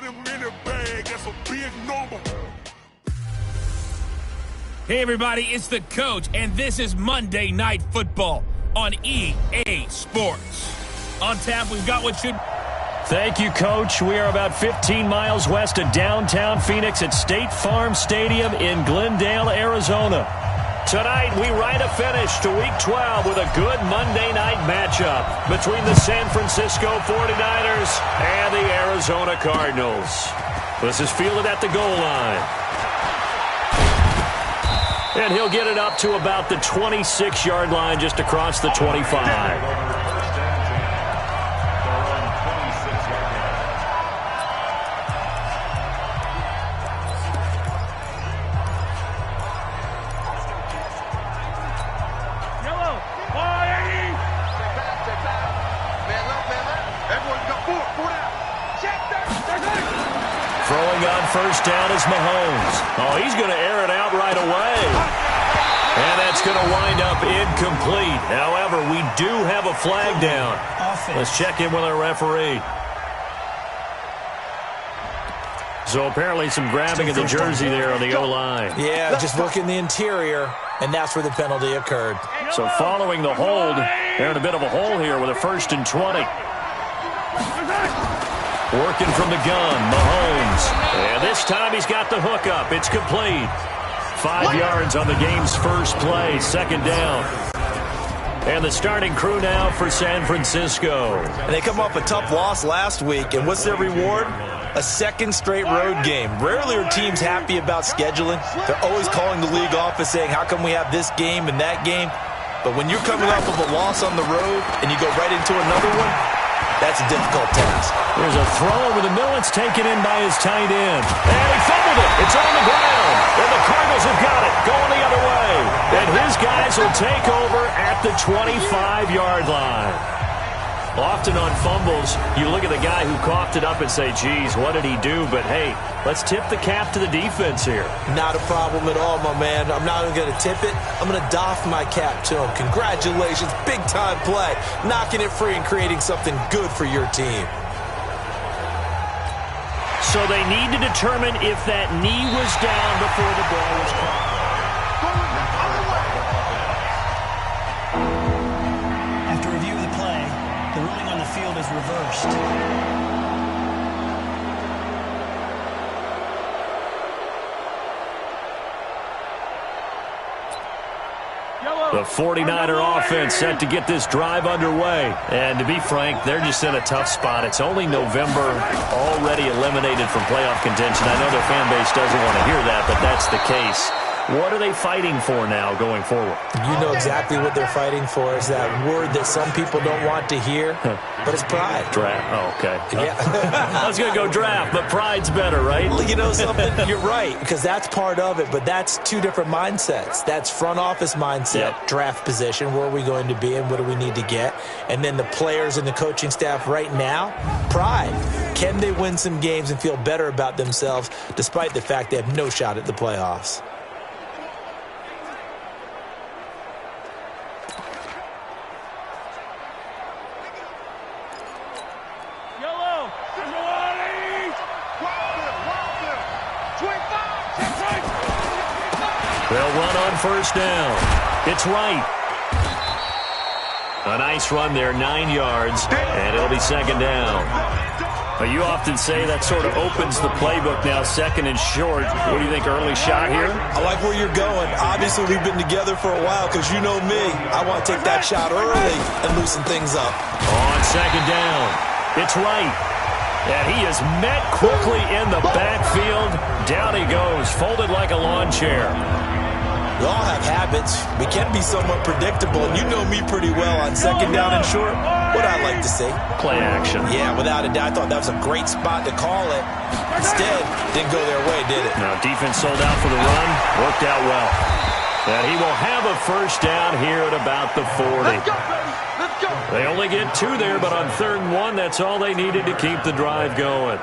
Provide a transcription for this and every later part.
got him in the bag. That's a big number. Hey, everybody, it's the coach, and this is Monday Night Football on EA Sports. On tap, we've got what should... Thank you, Coach. We are about 15 miles west of downtown Phoenix at State Farm Stadium in Glendale, Arizona. Tonight, we write a finish to Week 12 with a good Monday night matchup between the San Francisco 49ers and the Arizona Cardinals. This is fielded at the goal line. And he'll get it up to about the 26-yard line just across the 25. Throwing on first down is Mahomes. Oh, he's going to air it out right away. And that's going to wind up incomplete. However, we do have a flag down. Let's check in with our referee. So apparently some grabbing of the jersey there on the O-line. Yeah, just look in the interior, and that's where the penalty occurred. So following the hold, they're in a bit of a hole here with a 1st and 20. Working from the gun, Mahomes. And this time he's got the hook up. It's complete. 5 yards on the game's first play, 2nd down. And the starting crew now for San Francisco. And they come off a tough loss last week, and what's their reward? A 2nd straight road game. Rarely are teams happy about scheduling. They're always calling the league office saying, how come we have this game and that game? But when you're coming off of a loss on the road and you go right into another one, that's a difficult task. There's a throw over the middle. It's taken in by his tight end. And he fumbled it. It's on the ground. And the Cardinals have got it going the other way. And his guys will take over at the 25-yard line. Often on fumbles, you look at the guy who coughed it up and say, geez, what did he do? But, hey, let's tip the cap to the defense here. Not a problem at all, my man. I'm not even going to tip it. I'm going to doff my cap to him. Congratulations. Big-time play. Knocking it free and creating something good for your team. So they need to determine if that knee was down before the ball was caught. After review of the play, the ruling on the field is reversed. The 49er offense set to get this drive underway. And to be frank, they're just in a tough spot. It's only November, already eliminated from playoff contention. I know their fan base doesn't want to hear that, but that's the case. What are they fighting for now going forward? You know exactly what they're fighting for. Is that word that some people don't want to hear, but it's pride. Draft. Oh, okay. Yeah. I was going to go draft, but pride's better, right? Well, you know something? You're right, because that's part of it, but that's two different mindsets. That's front office mindset, draft position, where are we going to be and what do we need to get? And then the players and the coaching staff right now, pride. Can they win some games and feel better about themselves despite the fact they have no shot at the playoffs? They'll run on first down. It's right. A nice run there, 9 yards, and it'll be 2nd down. But you often say that sort of opens the playbook now, 2nd and short. What do you think, early shot here? I like where you're going. Obviously, we've been together for a while because you know me. I want to take that shot early and loosen things up. On 2nd down, it's right. And he is met quickly in the backfield. Down he goes, folded like a lawn chair. We all have habits. We can be somewhat predictable, and you know me pretty well on 2nd down and short. What I like to see. Play action. Yeah, without a doubt. I thought that was a great spot to call it. Instead, didn't go their way, did it? Now, defense sold out for the run. Worked out well. And he will have a first down here at about the 40. Let's go, baby. Let's go. They only get 2 there, but on 3rd and 1, that's all they needed to keep the drive going.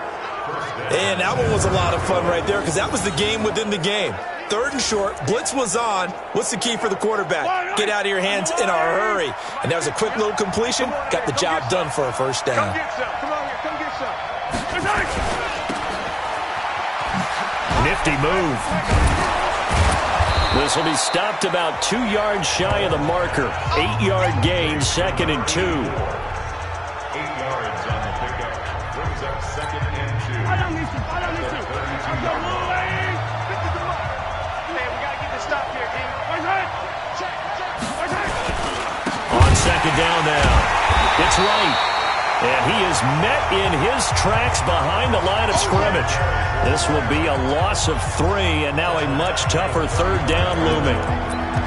And that one was a lot of fun right there because that was the game within the game. 3rd and short, blitz was on. What's the key for the quarterback? Get out of your hands in a hurry. And that was a quick little completion. Got the job done for a first down. Come get some. Come on here. Come get some. Nifty move. This will be stopped about 2 yards shy of the marker. 8-yard gain, 2nd and 2. 8 yards on the pickup. Brings up 2nd and 2. On 2nd down now. It's right. And he is met in his tracks behind the line of scrimmage. This will be a loss of 3, and now a much tougher 3rd down looming.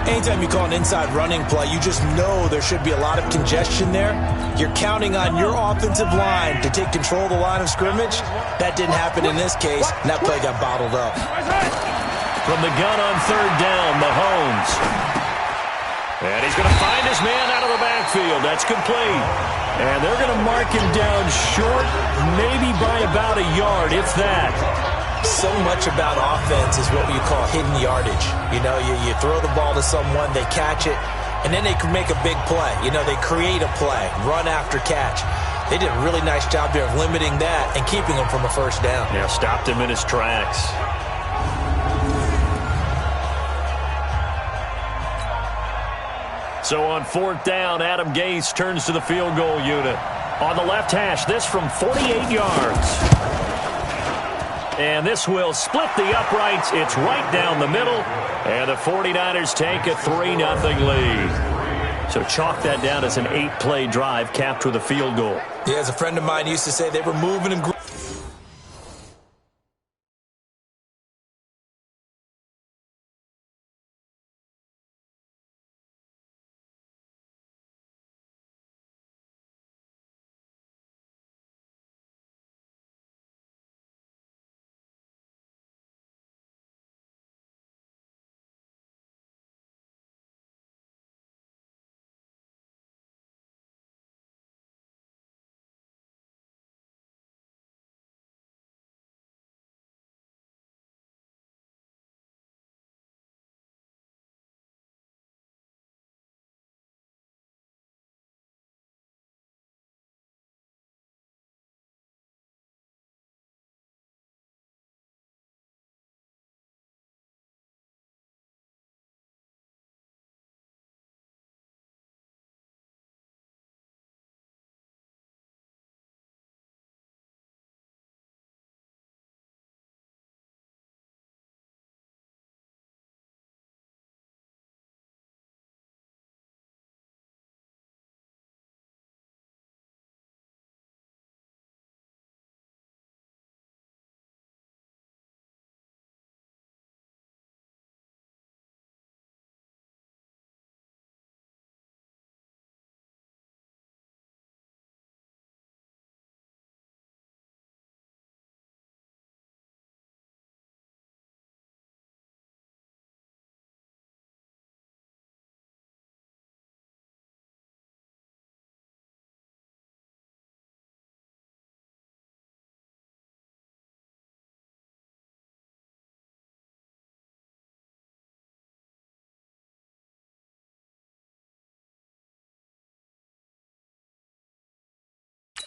Anytime you call an inside running play, you just know there should be a lot of congestion there. You're counting on your offensive line to take control of the line of scrimmage. That didn't happen in this case, and that play got bottled up. From the gun on 3rd down, Mahomes. And he's going to find his man out of the backfield. That's complete. And they're going to mark him down short, maybe by about a yard, if that. So much about offense is what you call hidden yardage. You know, you throw the ball to someone, they catch it, and then they can make a big play. You know, they create a play, run after catch. They did a really nice job there of limiting that and keeping him from a 1st down. Yeah, stopped him in his tracks. So on 4th down, Adam Gase turns to the field goal unit. On the left hash, this from 48 yards. And this will split the uprights. It's right down the middle. And the 49ers take a 3-0 lead. So chalk that down as an 8-play drive capped with a field goal. Yeah, as a friend of mine used to say, they were moving and grooving.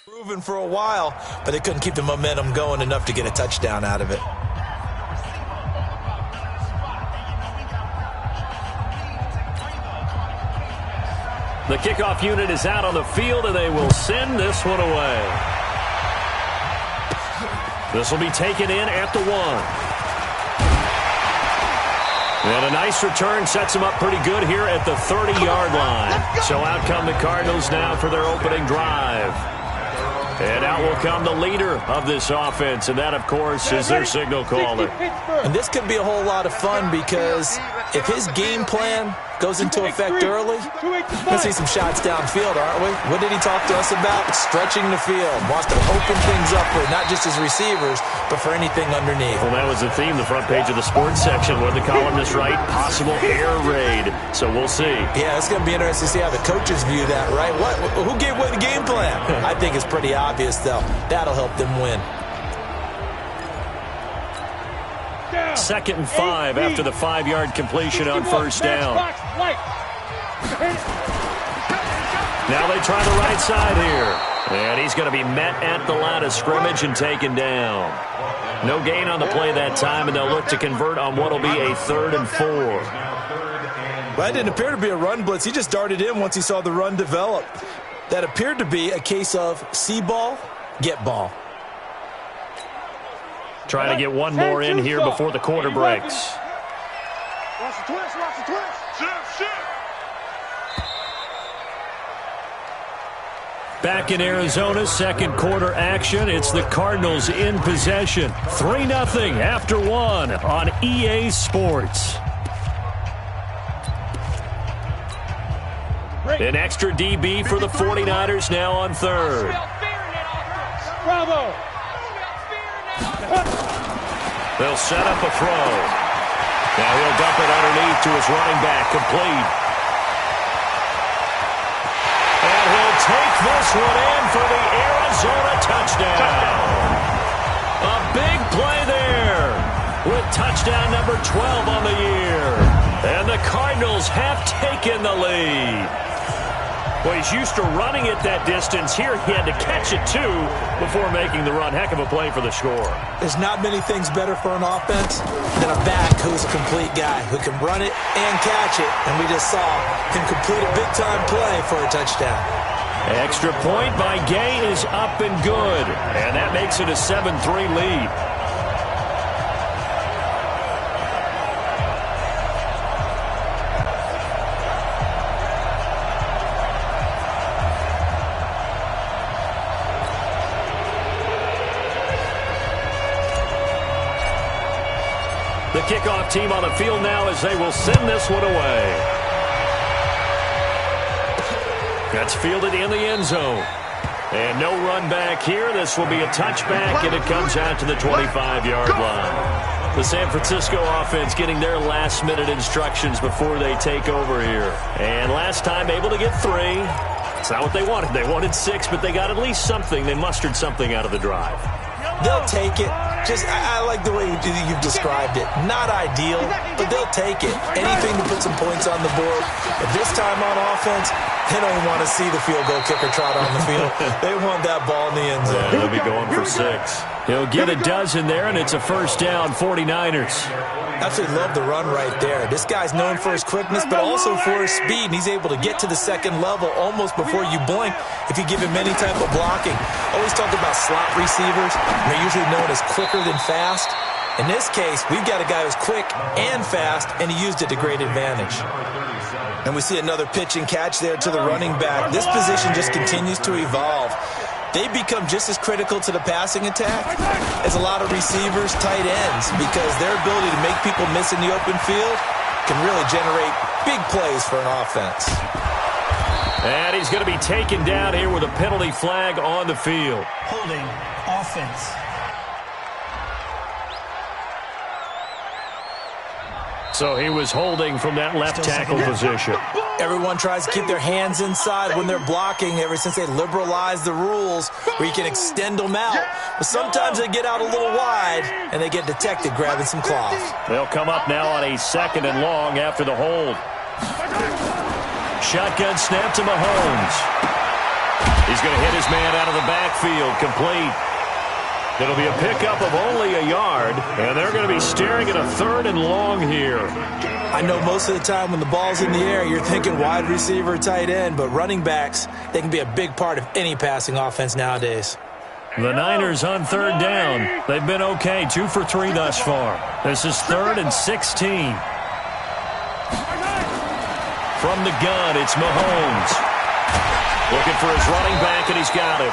Proven for a while, but they couldn't keep the momentum going enough to get a touchdown out of it. The kickoff unit is out on the field, and they will send this one away. This will be taken in at the 1. And a nice return sets them up pretty good here at the 30-yard line. So out come the Cardinals now for their opening drive. And out will come the leader of this offense, and that, of course, is their signal caller. And this could be a whole lot of fun because if his game plan goes into effect early, we'll see some shots downfield, aren't we? What did he talk to us about? Stretching the field. Wants to open things up for not just his receivers, but for anything underneath. Well, that was the theme, the front page of the sports section. What the columnists write? Possible air raid. So we'll see. Yeah, it's going to be interesting to see how the coaches view that, right? Who gave away the game plan? I think it's pretty obvious, though. That'll help them win. 2nd and 5 after the 5-yard completion on 1st down. Now they try the right side here. And he's going to be met at the line of scrimmage and taken down. No gain on the play that time, and they'll look to convert on what will be a 3rd and 4. Well, that didn't appear to be a run blitz. He just darted in once he saw the run develop. That appeared to be a case of see ball, get ball. Trying to get one more in here before the quarter breaks. Watch the twist, watch the twist. Back in Arizona, second quarter action. It's the Cardinals in possession. 3-0 after 1 on EA Sports. An extra DB for the 49ers now on 3rd. Bravo. They'll set up a throw. Now he'll dump it underneath to his running back, complete. And he'll take this one in for the Arizona touchdown. A big play there with touchdown number 12 on the year. And the Cardinals have taken the lead. Well, he's used to running it that distance. Here he had to catch it, too, before making the run. Heck of a play for the score. There's not many things better for an offense than a back who's a complete guy, who can run it and catch it. And we just saw him complete a big-time play for a touchdown. Extra point by Gay is up and good. And that makes it a 7-3 lead. The kickoff team on the field now as they will send this one away. That's fielded in the end zone. And no run back here. This will be a touchback, and it comes out to the 25-yard line. The San Francisco offense getting their last-minute instructions before they take over here. And last time able to get 3. It's not what they wanted. They wanted 6, but they got at least something. They mustered something out of the drive. They'll take it. I like the way you've described it. Not ideal, but they'll take it. Anything to put some points on the board. But this time on offense, they don't want to see the field goal kicker trot on the field. They want that ball in the end zone. Yeah, they'll be going for 6. He'll get a dozen there, and it's a first down, 49ers. Absolutely love the run right there. This guy's known for his quickness, but also for his speed. And he's able to get to the second level almost before you blink if you give him any type of blocking. Always talk about slot receivers. They're usually known as quicker than fast. In this case, we've got a guy who's quick and fast, and he used it to great advantage. And we see another pitch and catch there to the running back. This position just continues to evolve. They become just as critical to the passing attack as a lot of receivers, tight ends, because their ability to make people miss in the open field can really generate big plays for an offense. And he's going to be taken down here with a penalty flag on the field. Holding offense. So he was holding from that left tackle position. Everyone tries to keep their hands inside when they're blocking ever since they liberalized the rules where you can extend them out. But sometimes they get out a little wide and they get detected grabbing some cloth. They'll come up now on a 2nd and long after the hold. Shotgun snap to Mahomes. He's going to hit his man out of the backfield, complete. It'll be a pickup of only a yard, and they're going to be staring at a 3rd and long here. I know most of the time when the ball's in the air, you're thinking wide receiver, tight end, but running backs, they can be a big part of any passing offense nowadays. The Niners on 3rd down. They've been okay, 2 for 3 thus far. This is 3rd and 16. From the gun, it's Mahomes. Looking for his running back, and he's got him.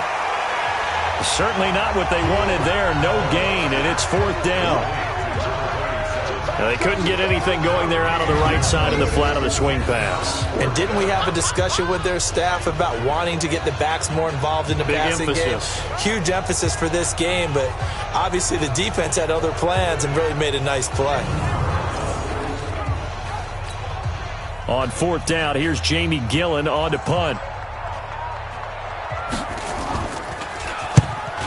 Certainly not what they wanted there. No gain, and it's 4th down. Now, they couldn't get anything going there out of the right side of the flat of the swing pass. And didn't we have a discussion with their staff about wanting to get the backs more involved in the passing game? Huge emphasis for this game, but obviously the defense had other plans and really made a nice play. On 4th down, here's Jamie Gillen on to punt.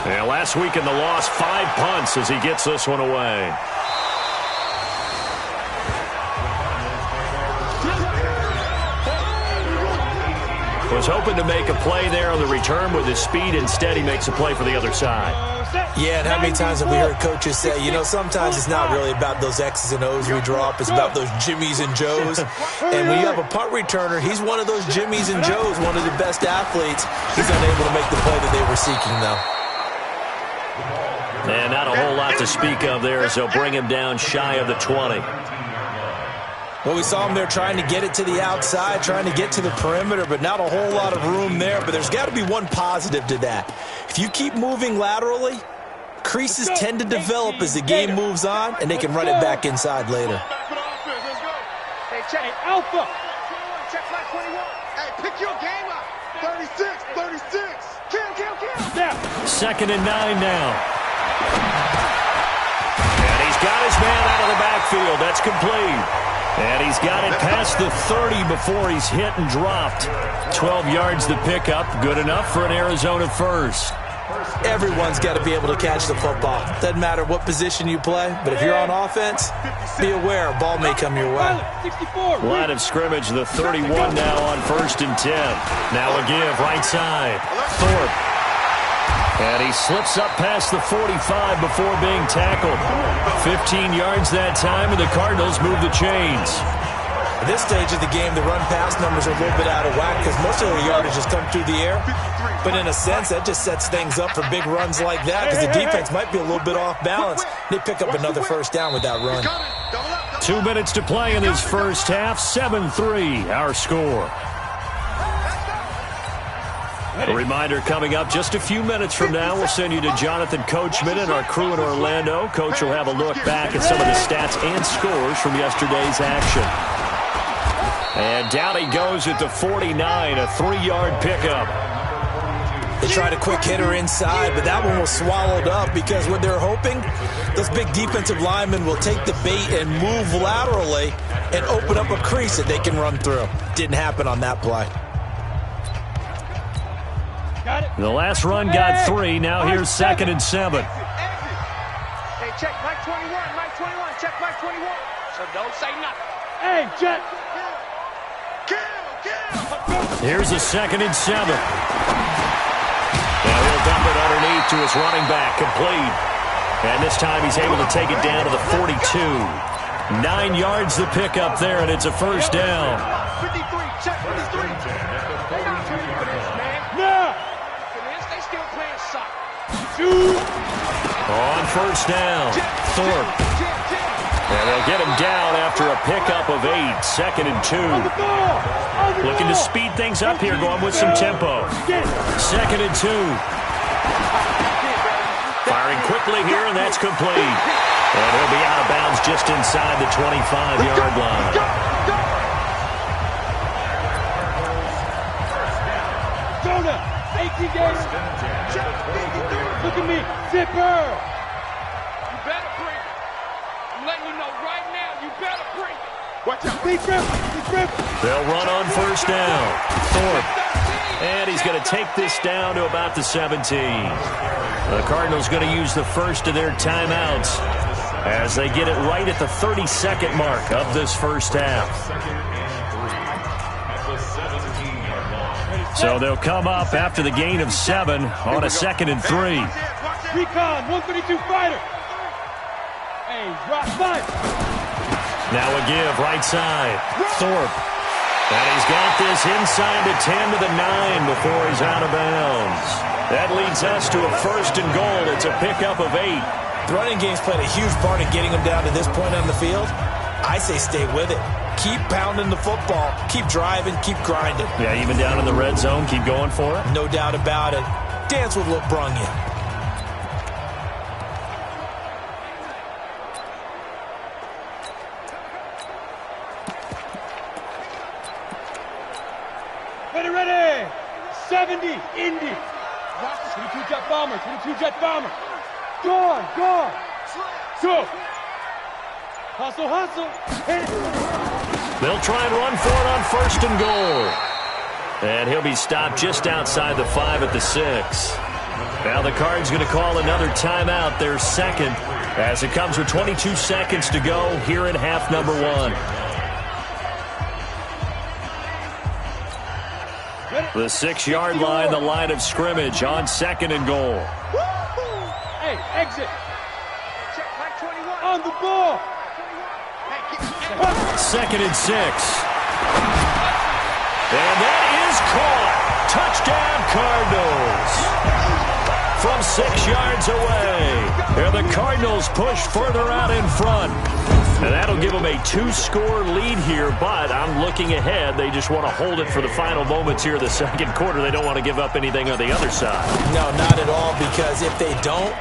Yeah, last week in the loss, 5 punts as he gets this one away. Was hoping to make a play there on the return with his speed. Instead, he makes a play for the other side. Yeah, and how many times have we heard coaches say, you know, sometimes it's not really about those X's and O's we draw up. It's about those Jimmies and Joes. And when you have a punt returner, he's one of those Jimmies and Joes, one of the best athletes. He's unable to make the play that they were seeking, though. And not a whole lot to speak of there as they'll bring him down shy of the 20. Well, we saw him there trying to get it to the outside, trying to get to the perimeter, but not a whole lot of room there. But there's got to be one positive to that. If you keep moving laterally, creases tend to develop as the game moves on, and they can run it back inside later. Hey, check Alpha. Check flag 21. Hey, pick your game up. 36, 36. Kill. Now. 2nd and 9 now. And he's got his man out of the backfield. That's complete. And he's got it past the 30 before he's hit and dropped. 12 yards the pickup. Good enough for an Arizona first. Everyone's got to be able to catch the football. Doesn't matter what position you play, but if you're on offense, be aware a ball may come your way. Line of scrimmage, the 31 now on 1st and 10. Now a give, right side. Thorpe. And he slips up past the 45 before being tackled. 15 yards that time, and the Cardinals move the chains. At this stage of the game, the run-pass numbers are a little bit out of whack because most of the yardage has come through the air. But in a sense, that just sets things up for big runs like that because the defense might be a little bit off balance. They pick up another first down with that run. 2 minutes to play in this first half. 7-3, our score. A reminder coming up just a few minutes from now, we'll send you to Jonathan Coachman and our crew in Orlando. Coach will have a look back at some of the stats and scores from yesterday's action. And down he goes at the 49, a 3-yard pickup. They tried a quick hitter inside, but that one was swallowed up because what they're hoping, those big defensive linemen will take the bait and move laterally and open up a crease that they can run through. Didn't happen on that play. The last run got 3. Now here's 2nd and 7. Hey, check Mike 21. Mike 21. Check Mike 21. So don't say nothing. Hey, check. Kill. Here's a 2nd and 7. Now he'll dump it underneath to his running back, complete. And this time he's able to take it down to the 42. 9 yards the pickup there, and it's a first down. 53. Check 53. On first down, Thorpe. And they'll get him down after a pickup of 8, 2nd and 2. Looking to speed things up here, going with some tempo. 2nd and 2. Firing quickly here, and that's complete. And he'll be out of bounds just inside the 25-yard line. Jonah, 18 games. Look at me, zipper. You better bring it. I'm letting you know right now, you better bring it. Watch out. Be grip. They'll run on first down. Thorpe. And he's going to take this down to about the 17. The Cardinals going to use the first of their timeouts as they get it right at the 32nd mark of this first half. So they'll come up after the gain of 7 on a 2nd and 3. Recon, 132 fighter. Hey, drop 5. Now a give, right side. Thorpe. And he's got this inside the 10 to the 9 before he's out of bounds. That leads us to a 1st and goal. It's a pickup of 8. The running game's played a huge part in getting them down to this point on the field. I say stay with it. Keep pounding the football. Keep driving. Keep grinding. Yeah, even down in the red zone, keep going for it. No doubt about it. Dance with what brung you. Ready. 70, Indy. 22 jet bomber, 22 jet bomber. Go. Go. Hustle. Hit it. They'll try and run for it on 1st and goal. And he'll be stopped just outside the 5 at the 6. Now the Cards going to call another timeout, their 2nd, as it comes with 22 seconds to go here in half number 1. The 6-yard line, the line of scrimmage on 2nd and goal. Hey, exit. On the ball. 2nd and 6. And that is caught. Touchdown, Cardinals. From 6 yards away. And the Cardinals push further out in front. And that'll give them a 2-score lead here, but I'm looking ahead. They just want to hold it for the final moments here of the second quarter. They don't want to give up anything on the other side. No, not at all, because if they don't,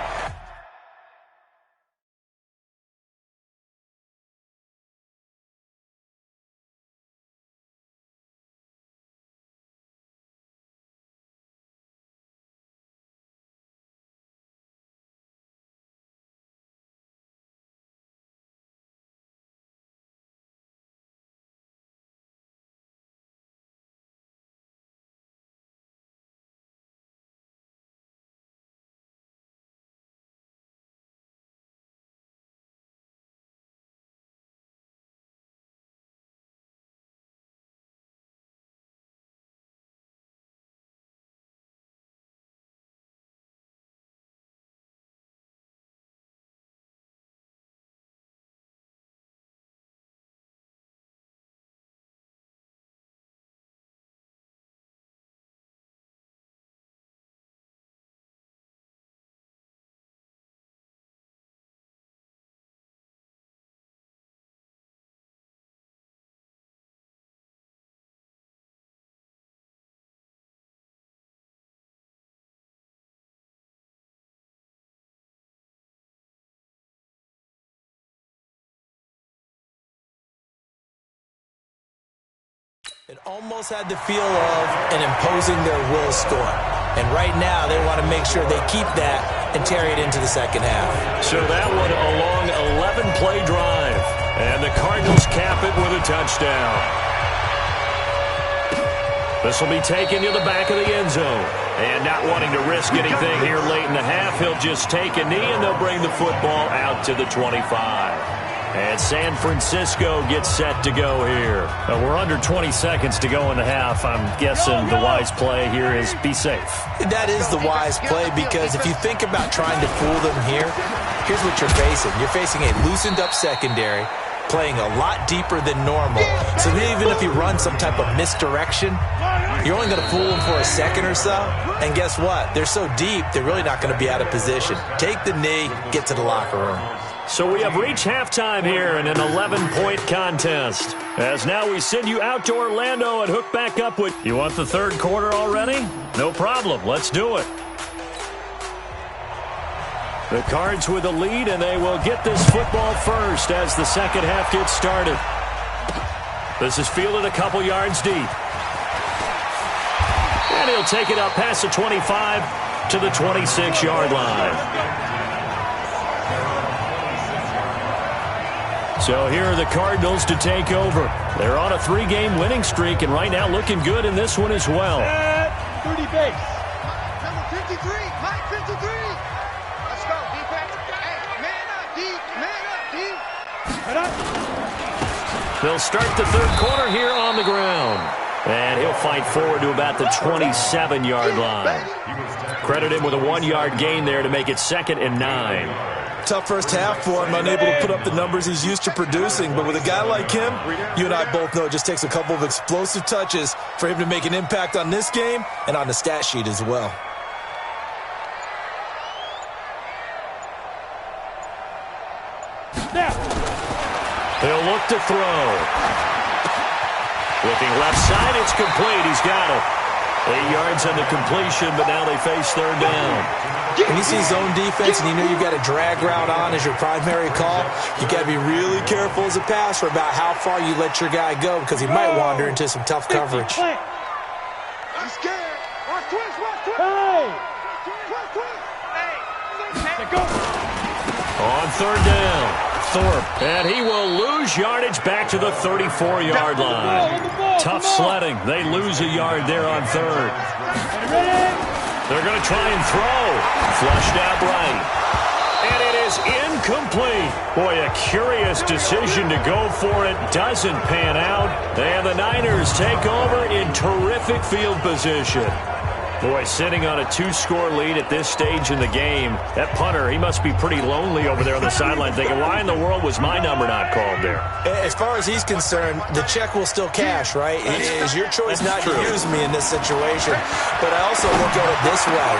it almost had the feel of an imposing their will score. And right now, they want to make sure they keep that and carry it into the second half. So that one a long 11-play drive. And the Cardinals cap it with a touchdown. This will be taken to the back of the end zone. And not wanting to risk anything here late in the half, he'll just take a knee and they'll bring the football out to the 25. And San Francisco gets set to go here. We're under 20 seconds to go in the half. I'm guessing the wise play here is be safe. That is the wise play, because if you think about trying to fool them here, here's what you're facing. You're facing a loosened up secondary, playing a lot deeper than normal. So even if you run some type of misdirection, you're only going to fool them for a second or so. And guess what? They're so deep, they're really not going to be out of position. Take the knee, get to the locker room. So we have reached halftime here in an 11-point contest. As now we send you out to Orlando and hook back up with... You want the third quarter already? No problem. Let's do it. The Cards with the lead, and they will get this football first as the second half gets started. This is fielded a couple yards deep. And he'll take it up past the 25 to the 26-yard line. So here are the Cardinals to take over. They're on a 3-game winning streak, and right now looking good in this one as well. 30 base. Number 53, Mike 53. Let's go, defense. Hey, man up, D. Man up, D. Head up. They'll start the third quarter here on the ground. And he'll fight forward to about the 27-yard line. Credit him with a 1-yard gain there to make it 2nd and 9. Tough first half for him, unable to put up the numbers he's used to producing. But with a guy like him, you and I both know it just takes a couple of explosive touches for him to make an impact on this game and on the stat sheet as well. Now. He'll look to throw. Looking left side, it's complete. He's got it. 8 yards on the completion, but now they face third down. When you see zone defense and you know you've got a drag route on as your primary call, you got to be really careful as a passer about how far you let your guy go, because he might wander into some tough coverage. I'm scared. Watch twist, watch twist. Hey! Twist, twist. Hey. Go. On third down, Thorpe. And he will lose yardage back to the 34-yard line. Tough sledding. They lose a yard there on third. Ready? They're going to try and throw. Flushed out right. And it is incomplete. Boy, a curious decision to go for it. Doesn't pan out. And the Niners take over in terrific field position. Boy, sitting on a 2-score lead at this stage in the game, that punter, he must be pretty lonely over there on the sideline thinking, why in the world was my number not called there? As far as he's concerned, the check will still cash, right? It is your choice not to use me in this situation. But I also look at it this way.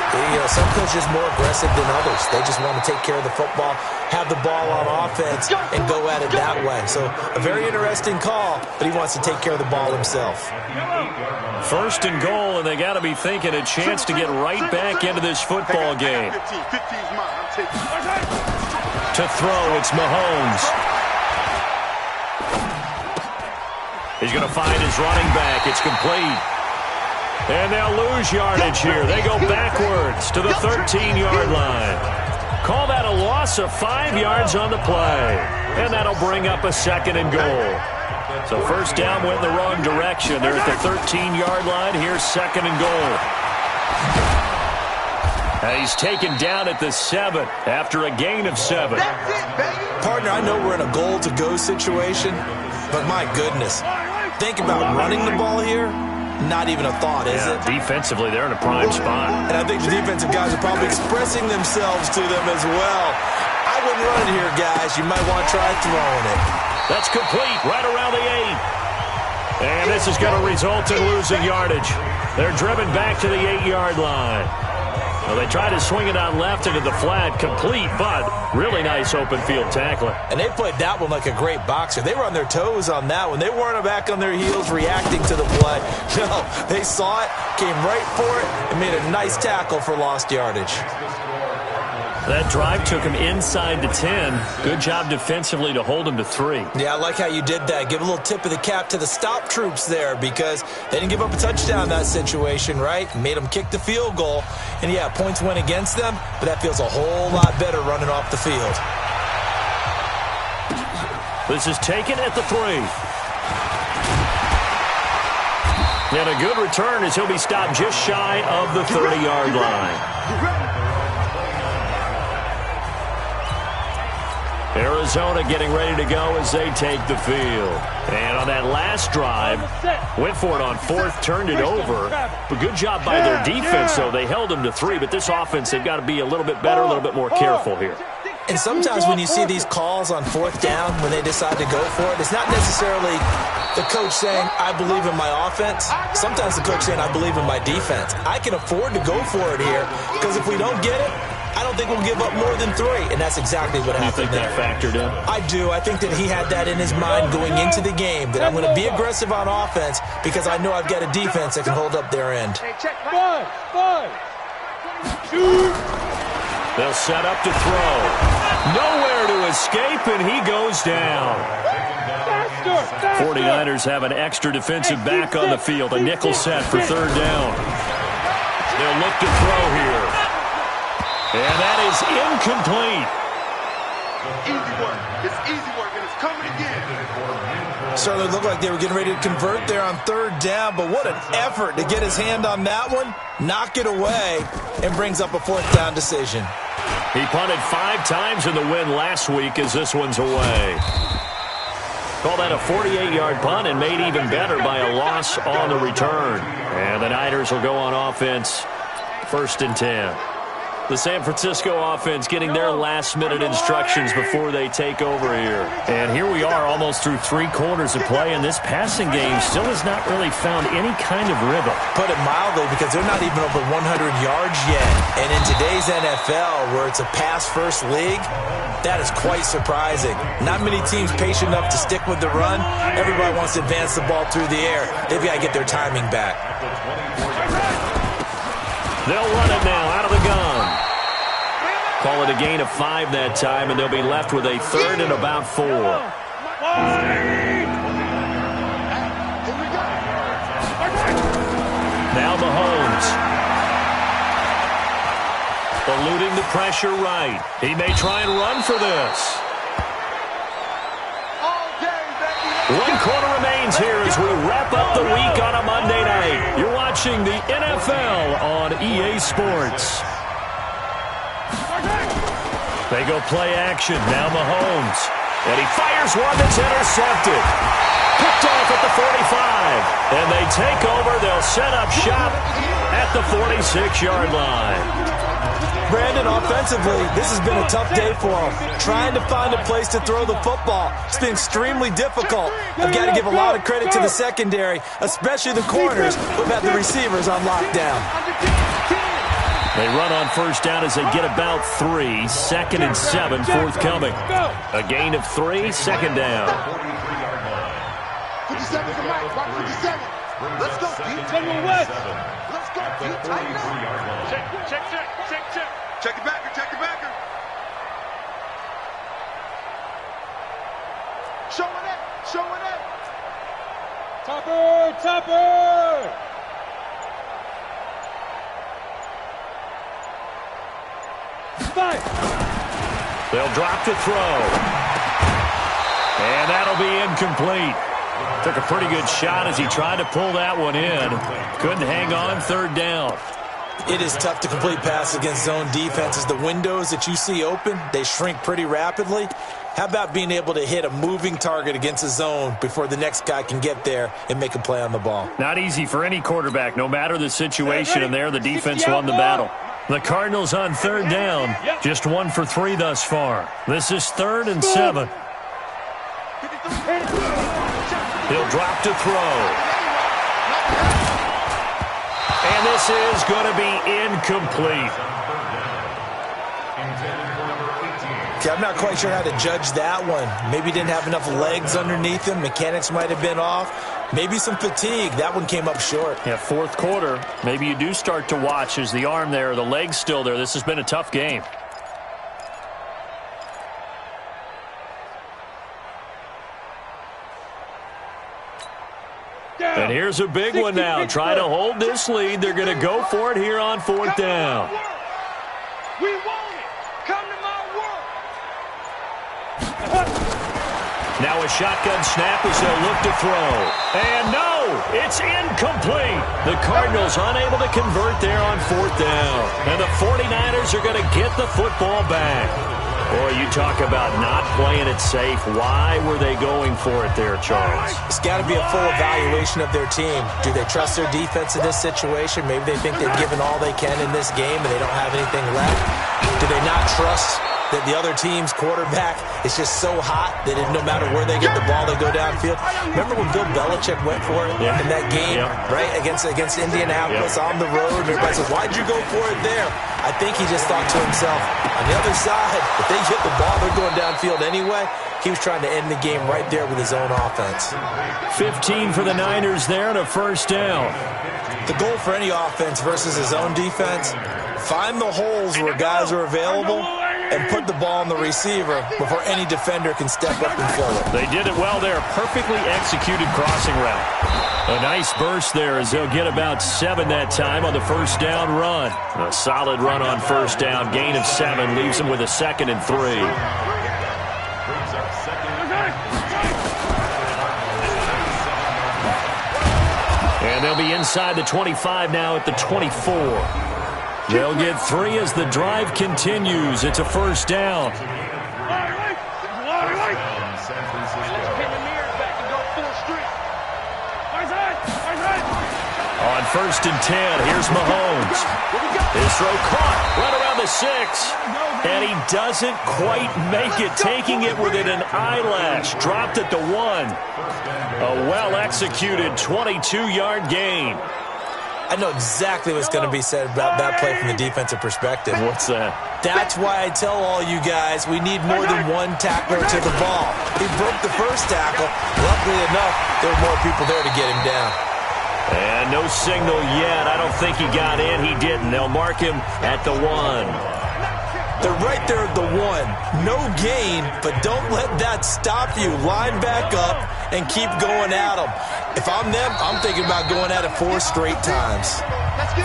Some coaches are more aggressive than others. They just want to take care of the football, have the ball on offense, and go at it that way. So a very interesting call, but he wants to take care of the ball himself. First and goal, and they got to be thinking a chance to get right back into this football game. To throw, it's Mahomes. He's going to find his running back. It's complete. And they'll lose yardage here. They go backwards to the 13-yard line. Call that a loss of 5 yards on the play. And that'll bring up a second and goal. So first down went in the wrong direction. They're at the 13-yard line. Here's second and goal. He's taken down at the 7 after a gain of 7. Partner, I know we're in a goal-to-go situation, but my goodness. Think about running the ball here. Not even a thought, is it? Defensively, they're in a prime spot. And I think the defensive guys are probably expressing themselves to them as well. I wouldn't run it here, guys. You might want to try throwing it. That's complete right around the 8. And this is going to result in losing yardage. They're driven back to the 8-yard line. Well, they try to swing it out left into the flat, complete, but really nice open field tackling. And they played that one like a great boxer. They were on their toes on that one. They weren't back on their heels reacting to the play. No, they saw it, came right for it, and made a nice tackle for lost yardage. That drive took him inside the 10. Good job defensively to hold him to 3. Yeah, I like how you did that. Give a little tip of the cap to the stop troops there because they didn't give up a touchdown in that situation, right? Made them kick the field goal. And, yeah, points went against them, but that feels a whole lot better running off the field. This is taken at the 3. And a good return as he'll be stopped just shy of the 30-yard line. Arizona getting ready to go as they take the field. And on that last drive, went for it on 4th, turned it over. But good job by their defense, though. They held them to 3, but this offense, they've got to be a little bit better, a little bit more careful here. And sometimes when you see these calls on 4th down, when they decide to go for it, it's not necessarily the coach saying, I believe in my offense. Sometimes the coach saying, I believe in my defense. I can afford to go for it here because if we don't get it, I don't think we'll give up more than 3, and that's exactly what happened there. You think that factored in? I do. I think that he had that in his mind going into the game, that I'm going to be aggressive on offense because I know I've got a defense that can hold up their end. They'll set up to throw. Nowhere to escape, and he goes down. 49ers have an extra defensive back on the field, a nickel set for 3rd down. They'll look to throw here. And that is incomplete. Easy work. It's easy work, and it's coming again. Certainly looked like they were getting ready to convert there on 3rd down, but what an effort to get his hand on that one, knock it away, and brings up a 4th down decision. He punted 5 times in the win last week as this one's away. Call that a 48-yard punt and made even better by a loss on the return. And the Niners will go on offense, 1st and 10. The San Francisco offense getting their last-minute instructions before they take over here. And here we are almost through 3 quarters of play, and this passing game still has not really found any kind of rhythm. Put it mildly, because they're not even over 100 yards yet. And in today's NFL, where it's a pass-first league, that is quite surprising. Not many teams patient enough to stick with the run. Everybody wants to advance the ball through the air. They've got to get their timing back. They'll run it now out of the gun. Call it a gain of 5 that time, and they'll be left with a 3rd and about 4. Now Mahomes. Eluding the pressure right. He may try and run for this. 1 quarter remains here as we wrap up the week on a Monday night. You're watching the NFL on EA Sports. They go play action. Now Mahomes. And he fires one that's intercepted. Picked off at the 45. And they take over. They'll set up shop at the 46-yard line. Brandon, offensively, this has been a tough day for him. Trying to find a place to throw the football. It's been extremely difficult. I've got to give a lot of credit to the secondary, especially the corners who've had the receivers on lockdown. They run on first down as they get about 3. 2nd and 7 forthcoming. A gain of 3, 2nd down. 57 is the mic. Watch 57. Let's go, D. Let's go, D. Tighten up. Check. Check the backer. Check the backer. Showing it. Topper. Five. They'll drop to throw. And that'll be incomplete. Took a pretty good shot as he tried to pull that one in. Couldn't hang on, 3rd down. It is tough to complete passes against zone defenses. The windows that you see open, they shrink pretty rapidly. How about being able to hit a moving target against a zone before the next guy can get there and make a play on the ball? Not easy for any quarterback, no matter the situation, and there the defense won the battle. The Cardinals on 3rd down, just 1 for 3 thus far. This is 3rd and 7. He'll drop to throw. And this is going to be incomplete. Okay, I'm not quite sure how to judge that one. Maybe didn't have enough legs underneath him. Mechanics might have been off. Maybe some fatigue. That one came up short. Yeah, 4th quarter. Maybe you do start to watch. Is the arm there, the leg's still there? This has been a tough game. And here's a big one now. Trying to hold this lead. They're going to go for it here on 4th down. We want it. Come to my work. Now a shotgun snap as they'll look to throw. And no, it's incomplete. The Cardinals unable to convert there on 4th down. And the 49ers are going to get the football back. Boy, you talk about not playing it safe. Why were they going for it there, Charles? It's got to be a full evaluation of their team. Do they trust their defense in this situation? Maybe they think they've given all they can in this game and they don't have anything left. Do they not trust that the other team's quarterback is just so hot that no matter where they get the ball, they go downfield? Remember when Bill Belichick went for it in that game, right, against Indianapolis on the road? Everybody said, why'd you go for it there? I think he just thought to himself, on the other side, if they get the ball, they're going downfield anyway. He was trying to end the game right there with his own offense. 15 for the Niners there and a 1st down. The goal for any offense versus his own defense, find the holes where guys are available and put the ball on the receiver before any defender can step up and fill it. They did it well there. Perfectly executed crossing route. A nice burst there as they'll get about 7 that time on the 1st down run. A solid run on 1st down. Gain of 7 leaves them with a 2nd and 3. And they'll be inside the 25 now at the 24. They'll get 3 as the drive continues. It's a 1st down. On 1st and 10, here's Mahomes. His throw caught right around the 6. And he doesn't quite make it, taking it within an eyelash. Dropped at the 1. A well-executed 22-yard gain. I know exactly what's going to be said about that play from the defensive perspective. What's that? That's why I tell all you guys we need more than one tackler to the ball. He broke the first tackle. Luckily enough, there were more people there to get him down. And no signal yet. I don't think he got in. He didn't. They'll mark him at the 1. They're right there at the 1. No gain, but don't let that stop you. Line back up and keep going at them. If I'm them, I'm thinking about going at it 4 straight times.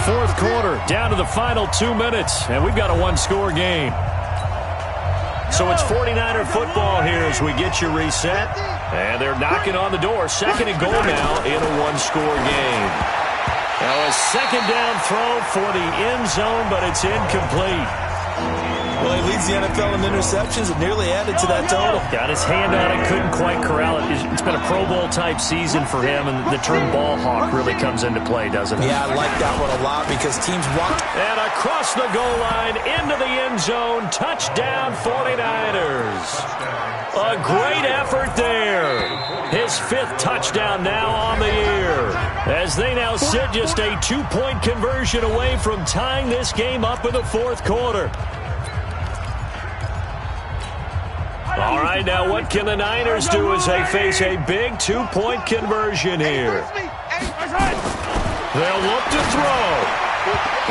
4th quarter, down to the final 2 minutes, and we've got a 1-score game. So it's 49er football here as we get you reset. And they're knocking on the door. 2nd and goal now in a 1-score game. Now a 2nd down throw for the end zone, but it's incomplete. Well, he leads the NFL in interceptions and nearly added to that total. Got his hand on it, couldn't quite corral it. It's been a Pro Bowl-type season for him, and the term ball hawk really comes into play, doesn't it? Yeah, I like that one a lot because teams want... And across the goal line, into the end zone, touchdown 49ers. A great effort there. His 5th touchdown now on the year, as they now sit just a 2-point conversion away from tying this game up in the 4th quarter. All right, now what can the Niners do as they face a big 2-point conversion here? They'll look to throw.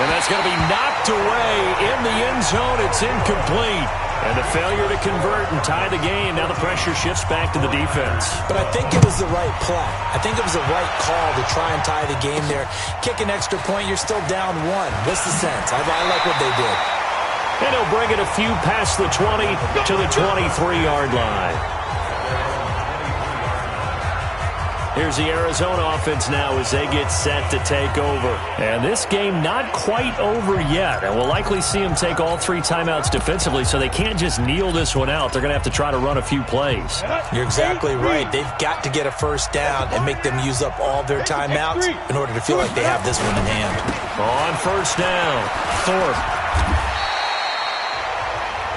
And that's going to be knocked away in the end zone. It's incomplete. And a failure to convert and tie the game. Now the pressure shifts back to the defense. But I think it was the right play. I think it was the right call to try and tie the game there. Kick an extra point, you're still down 1. What's the sense? I like what they did. And he'll bring it a few past the 20 to the 23-yard line. Here's the Arizona offense now as they get set to take over. And this game not quite over yet. And we'll likely see them take all 3 timeouts defensively, so they can't just kneel this one out. They're going to have to try to run a few plays. You're exactly right. They've got to get a first down and make them use up all their timeouts in order to feel like they have this one in hand. On first down, Thorpe.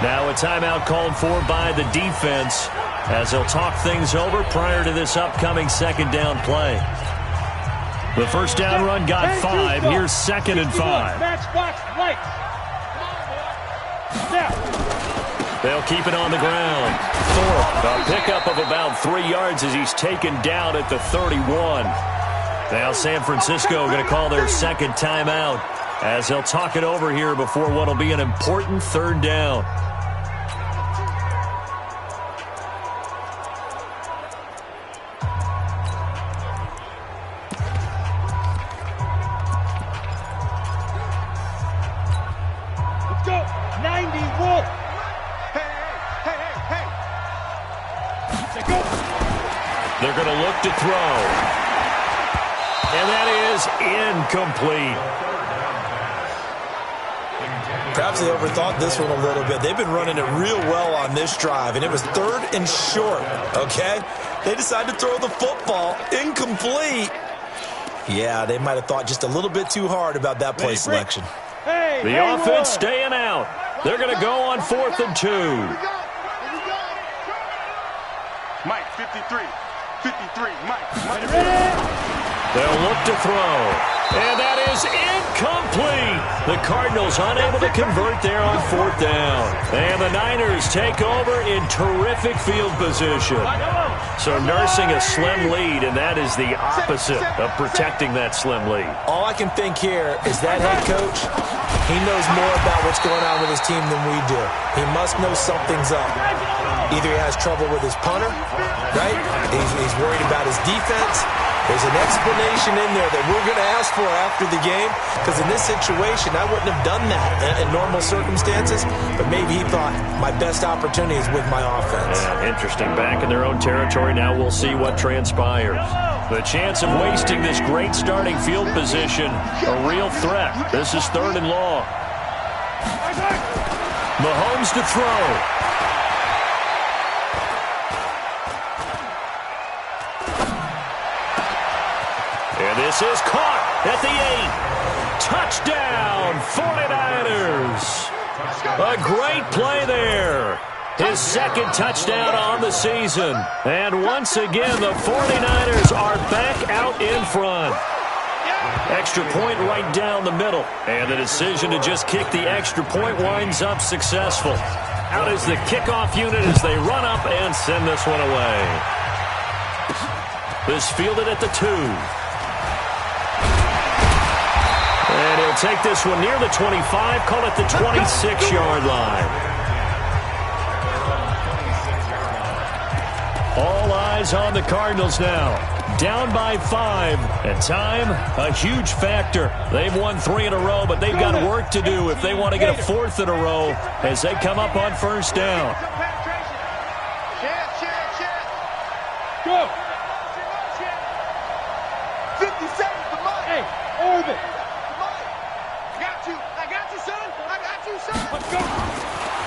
Now a timeout called for by the defense as they'll talk things over prior to this upcoming 2nd down play. The first down run got 5. Here's 2nd and 5. They'll keep it on the ground. Thorpe, a pickup of about 3 yards as he's taken down at the 31. Now San Francisco going to call their 2nd timeout as they'll talk it over here before what will be an important 3rd down. They're going to look to throw. And that is incomplete. Perhaps they overthought this one a little bit. They've been running it real well on this drive, and it was 3rd and short, okay? They decided to throw the football incomplete. Yeah, they might have thought just a little bit too hard about that play selection. The offense staying out. They're going to go on 4th and 2. Mike, 53, Mike. They'll look to throw. And that is incomplete. The Cardinals unable to convert there on 4th down. And the Niners take over in terrific field position. So nursing a slim lead, and that is the opposite of protecting that slim lead. All I can think here is that head coach, he knows more about what's going on with his team than we do. He must know something's up. Either he has trouble with his punter, right? He's worried about his defense. There's an explanation in there that we're going to ask for after the game, because in this situation, I wouldn't have done that in normal circumstances, but maybe he thought my best opportunity is with my offense. Yeah, interesting. Back in their own territory, now we'll see what transpires. The chance of wasting this great starting field position, a real threat. This is 3rd and long. Mahomes to throw. And this is caught at the 8. Touchdown, 49ers. A great play there. His 2nd touchdown on the season. And once again, the 49ers are back out in front. Extra point right down the middle. And the decision to just kick the extra point winds up successful. Out is the kickoff unit as they run up and send this one away. This fielded at the 2. And he'll take this one near the 25, call it the 26-yard line. All eyes on the Cardinals now. Down by 5. And time, a huge factor. They've won 3 in a row, but they've got work to do if they want to get a 4th in a row as they come up on first down. Go. 50 seconds to Mike. Hey, Irvin. you. I got you, son. I got you, son. Let's go.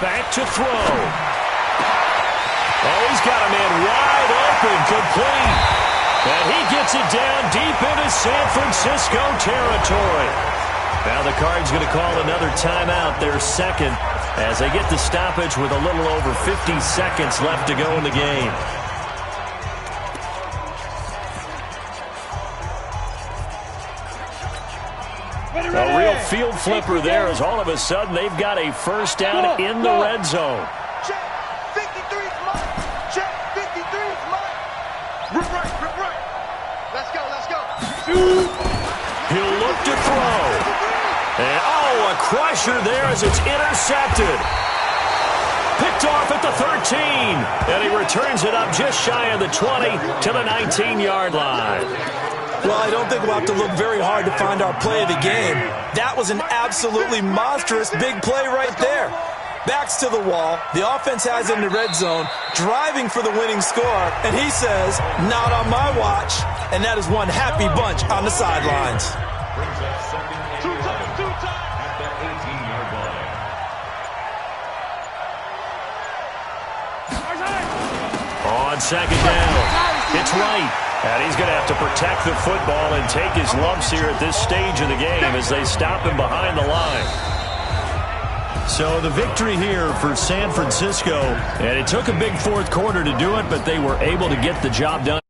Back to throw. Oh, he's got a man wide open, complete. And he gets it down deep into San Francisco territory. Now the Cards going to call another timeout, their second, as they get the stoppage with a little over 50 seconds left to go in the game. A real field flipper there, as all of a sudden they've got a first down in the red zone. Check. 53's mine. Check. 53's mine. Rip right. Let's go. He'll look to throw. And, oh, a crusher there as it's intercepted. Picked off at the 13. And he returns it up just shy of the 20 to the 19-yard line. Well, I don't think we'll have to look very hard to find our play of the game. That was an absolutely monstrous big play right there. Backs to the wall. The offense has it in the red zone, driving for the winning score. And he says, not on my watch. And that is one happy bunch on the sidelines. Brings up second and 11 at the 18-yard line. On second down, it's Wright. And he's going to have to protect the football and take his lumps here at this stage of the game as they stop him behind the line. So the victory here for San Francisco, and it took a big fourth quarter to do it, but they were able to get the job done.